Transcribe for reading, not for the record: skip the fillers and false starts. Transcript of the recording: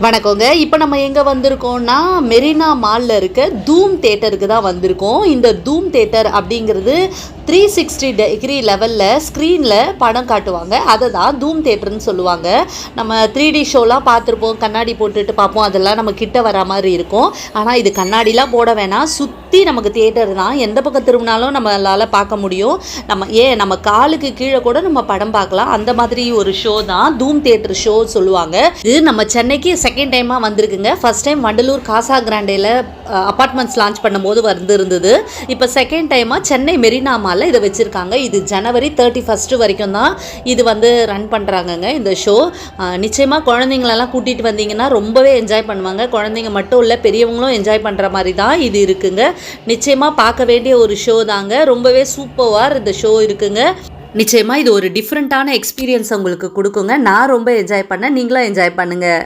வணக்கங்க. இப்போ நம்ம எங்கே வந்திருக்கோம்னா மெரினா மாலில் இருக்க தூம் தேட்டருக்கு தான் வந்திருக்கோம். இந்த தூம் தேட்டர் அப்படிங்கிறது 360 டிகிரி லெவலில் ஸ்க்ரீனில் படம் காட்டுவாங்க. அதை தான் தூம் தேட்டர்னு சொல்லுவாங்க. நம்ம 3D ஷோலாம் பார்த்துருப்போம், கண்ணாடி போட்டுட்டு பார்ப்போம், அதெல்லாம் நம்ம கிட்ட வர மாதிரி இருக்கும். ஆனால் இது கண்ணாடிலாம் போட வேணாம், சுற்றி நமக்கு தேட்டர் தான். எந்த பக்கம் திரும்பினாலும் நம்மளால் பார்க்க முடியும். நம்ம காலுக்கு கீழே கூட நம்ம படம் பார்க்கலாம். அந்த மாதிரி ஒரு ஷோ தான் தூம் தேட்டர் ஷோ சொல்லுவாங்க. இது நம்ம சென்னைக்கு செகண்ட் டைமாக வந்திருக்குங்க. ஃபர்ஸ்ட் டைம் வண்டலூர் காசா கிராண்டேல அப்பார்ட்மெண்ட்ஸ் லான்ச் பண்ணும்போது இருந்தது. இப்போ செகண்ட் டைமாக சென்னை மெரினா மாலில் இதை வச்சுருக்காங்க. இது ஜனவரி 31 வரைக்கும் தான் இது ரன் பண்ணுறாங்கங்க இந்த ஷோ. நிச்சயமாக குழந்தைங்களெல்லாம் கூட்டிகிட்டு வந்தீங்கன்னா ரொம்பவே என்ஜாய் பண்ணுவாங்க. குழந்தைங்க மட்டும் இல்லை, பெரியவங்களும் என்ஜாய் பண்ணுற மாதிரி தான் இது இருக்குங்க. நிச்சயமாக பார்க்க வேண்டிய ஒரு ஷோ தாங்க. ரொம்பவே சூப்பராக இந்த ஷோ இருக்குங்க. நிச்சயமாக இது ஒரு டிஃப்ரெண்ட்டான எக்ஸ்பீரியன்ஸ் உங்களுக்கு கொடுக்குங்க. நான் ரொம்ப என்ஜாய் பண்ணேன், நீங்களும் என்ஜாய் பண்ணுங்கள்.